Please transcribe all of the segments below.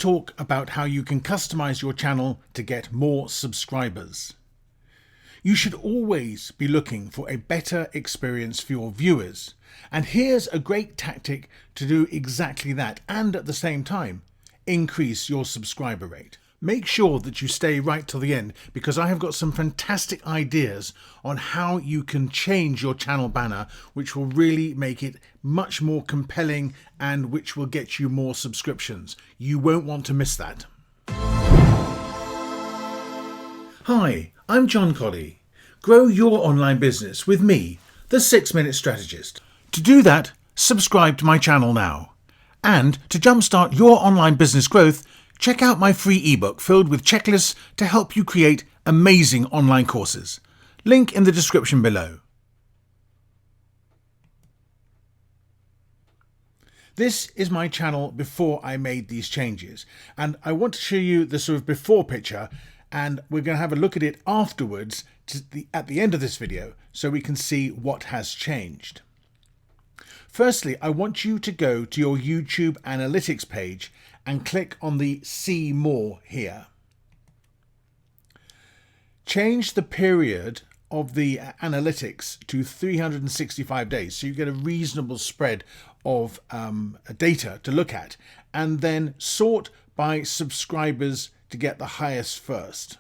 talk about how you can customize your channel to get more subscribers. You should always be looking for a better experience for your viewers, and here's a great tactic to do exactly that and at the same time increase your subscriber rate. Make sure that you stay right till the end because I have got some fantastic ideas on how you can change your channel banner, which will really make it much more compelling and which will get you more subscriptions. You won't want to miss that. Hi, I'm John Colley. Grow your online business with me, the 6-Minute Strategist. To do that, subscribe to my channel now. And to jumpstart your online business growth, check out my free ebook filled with checklists to help you create amazing online courses. Link in the description below. This is my channel before I made these changes, and I want to show you the sort of before picture, and we're going to have a look at it afterwards at the end of this video so we can see what has changed. Firstly, I want you to go to your YouTube analytics page and click on the See More here. Change the period of the analytics to 365 days so you get a reasonable spread of data to look at, and then sort by subscribers to get the highest first.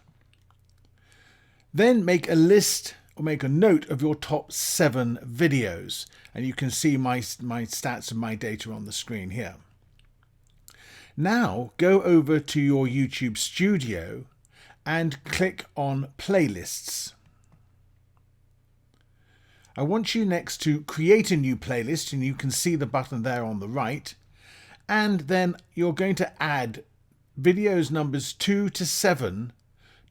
Then make a list or make a note of your top 7 videos, and you can see my stats and my data on the screen here. Now go over to your YouTube Studio and click on Playlists. I want you next to create a new playlist, and you can see the button there on the right, and then you're going to add videos numbers 2 to 7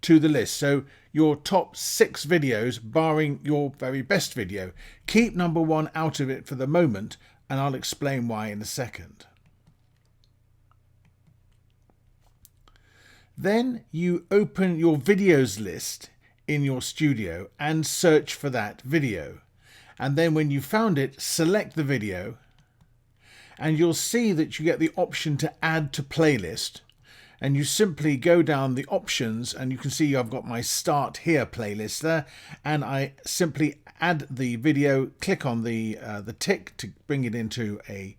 to the list. So your top 6 videos, barring your very best video. Keep number 1 out of it for the moment, and I'll explain why in a second. Then you open your videos list in your studio and search for that video. And then when you found it, select the video, and you'll see that you get the option to add to playlist. And you simply go down the options, and you can see I've got my Start Here playlist there, and I simply add the video, click on the tick to bring it into a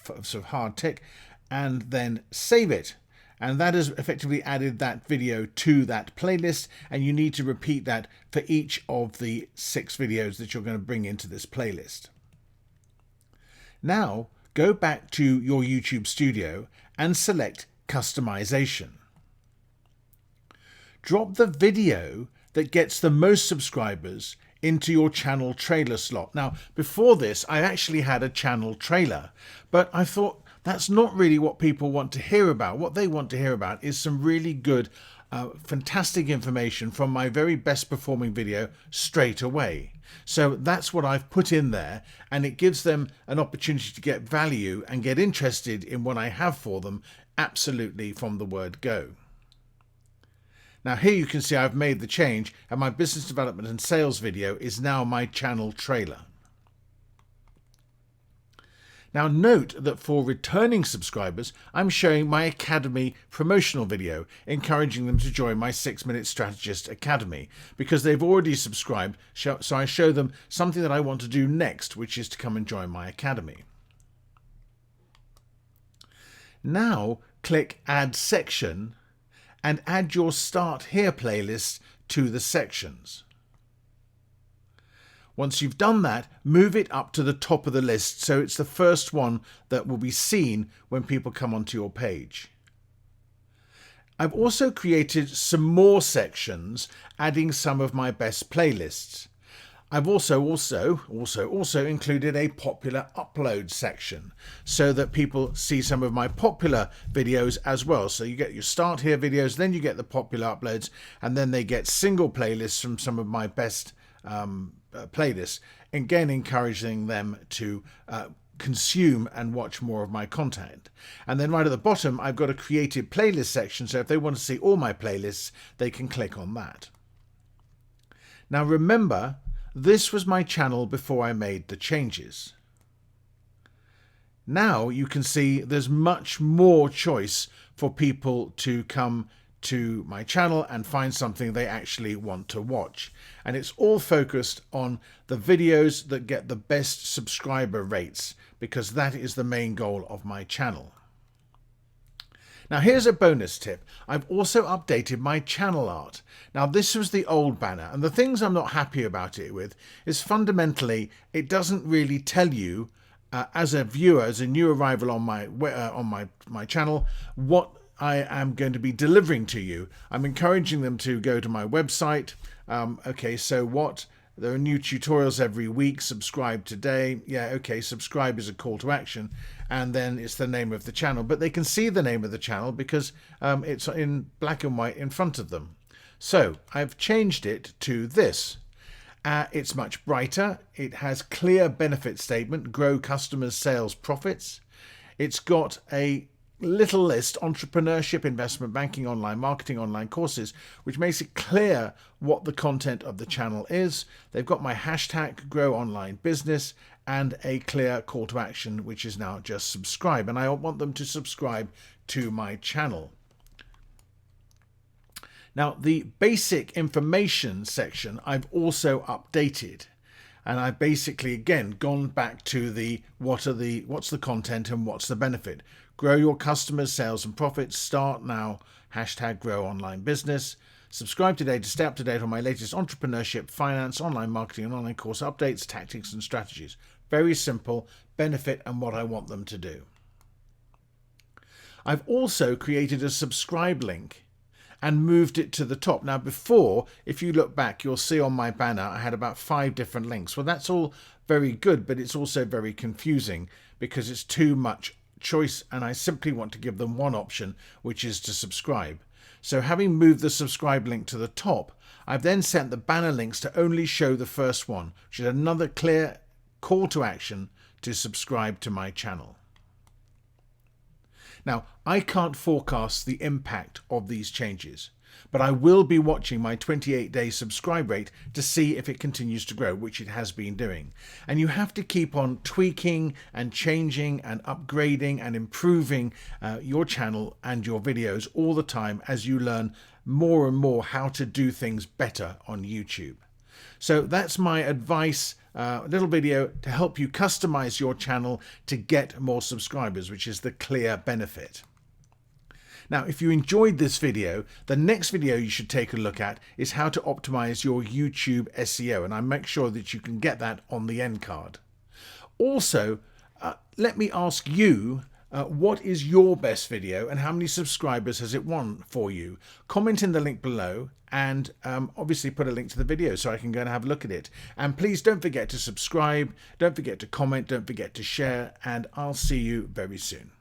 sort of hard tick, and then save it. And that has effectively added that video to that playlist, and you need to repeat that for each of the 6 videos that you're going to bring into this playlist. Now go back to your YouTube Studio and select Customization. Drop the video that gets the most subscribers into your channel trailer slot. Now, before this, I actually had a channel trailer, but I thought that's not really what people want to hear about. What they want to hear about is some really good, fantastic information from my very best performing video straight away. So that's what I've put in there, and it gives them an opportunity to get value and get interested in what I have for them absolutely from the word go. Now here you can see I've made the change, and my business development and sales video is now my channel trailer. Now note that for returning subscribers, I'm showing my Academy promotional video, encouraging them to join my 6-Minute Strategist Academy, because they've already subscribed, so I show them something that I want to do next, which is to come and join my Academy. Now click Add Section and add your Start Here playlist to the sections. Once you've done that, move it up to the top of the list so it's the first one that will be seen when people come onto your page. I've also created some more sections, adding some of my best playlists. I've also included a popular upload section so that people see some of my popular videos as well. So you get your Start Here videos, then you get the popular uploads, and then they get single playlists from some of my best playlists, again encouraging them to consume and watch more of my content. And then right at the bottom I've got a created playlist section, so if they want to see all my playlists they can click on that. Now remember, this was my channel before I made the changes. Now you can see there's much more choice for people to come to my channel and find something they actually want to watch. And it's all focused on the videos that get the best subscriber rates, because that is the main goal of my channel. Now here's a bonus tip. I've also updated my channel art. Now this was the old banner, and the things I'm not happy about it with is fundamentally it doesn't really tell you as a viewer, as a new arrival on my channel, what I am going to be delivering to you. I'm encouraging them to go to my website. Okay, so what? There are new tutorials every week. Subscribe today. Yeah, okay, subscribe is a call to action. And then it's the name of the channel. But they can see the name of the channel because it's in black and white in front of them. So I've changed it to this. It's much brighter. It has clear benefit statement, grow customers' sales profits. It's got a little list, entrepreneurship, investment banking, online marketing, online courses, which makes it clear what the content of the channel is. They've got my hashtag grow online business and a clear call to action, which is now just subscribe. And I want them to subscribe to my channel. Now, the basic information section I've also updated, and I've basically again gone back to the what's the content and what's the benefit. Grow your customers' sales and profits. Start now. Hashtag grow online business. Subscribe today to stay up to date on my latest entrepreneurship, finance, online marketing, and online course updates, tactics, and strategies. Very simple. Benefit and what I want them to do. I've also created a subscribe link and moved it to the top. Now before, if you look back, you'll see on my banner I had about 5 different links. Well, that's all very good, but it's also very confusing because it's too much choice, and I simply want to give them one option, which is to subscribe. So having moved the subscribe link to the top, I've then sent the banner links to only show the first one, which is another clear call to action to subscribe to my channel. Now, I can't forecast the impact of these changes, but I will be watching my 28-day subscribe rate to see if it continues to grow, which it has been doing. And you have to keep on tweaking and changing and upgrading and improving your channel and your videos all the time as you learn more and more how to do things better on YouTube. So that's my advice, little video to help you customize your channel to get more subscribers, which is the clear benefit. Now, if you enjoyed this video, the next video you should take a look at is how to optimize your YouTube SEO, and I make sure that you can get that on the end card. Also, let me ask you, what is your best video and how many subscribers has it won for you? Comment in the link below and obviously put a link to the video so I can go and have a look at it. And please don't forget to subscribe, don't forget to comment, don't forget to share, and I'll see you very soon.